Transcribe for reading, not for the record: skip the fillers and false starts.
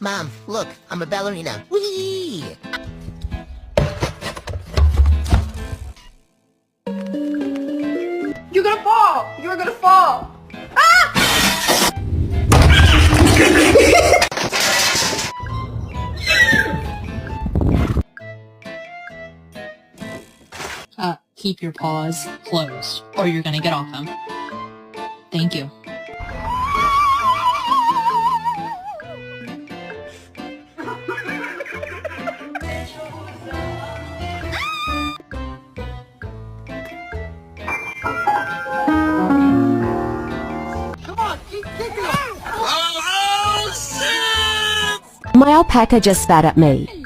Mom, look, I'm a ballerina. Whee! You're gonna fall! You're gonna fall! Keep your paws closed, or you're gonna get off them. Thank you. My alpaca just spat at me.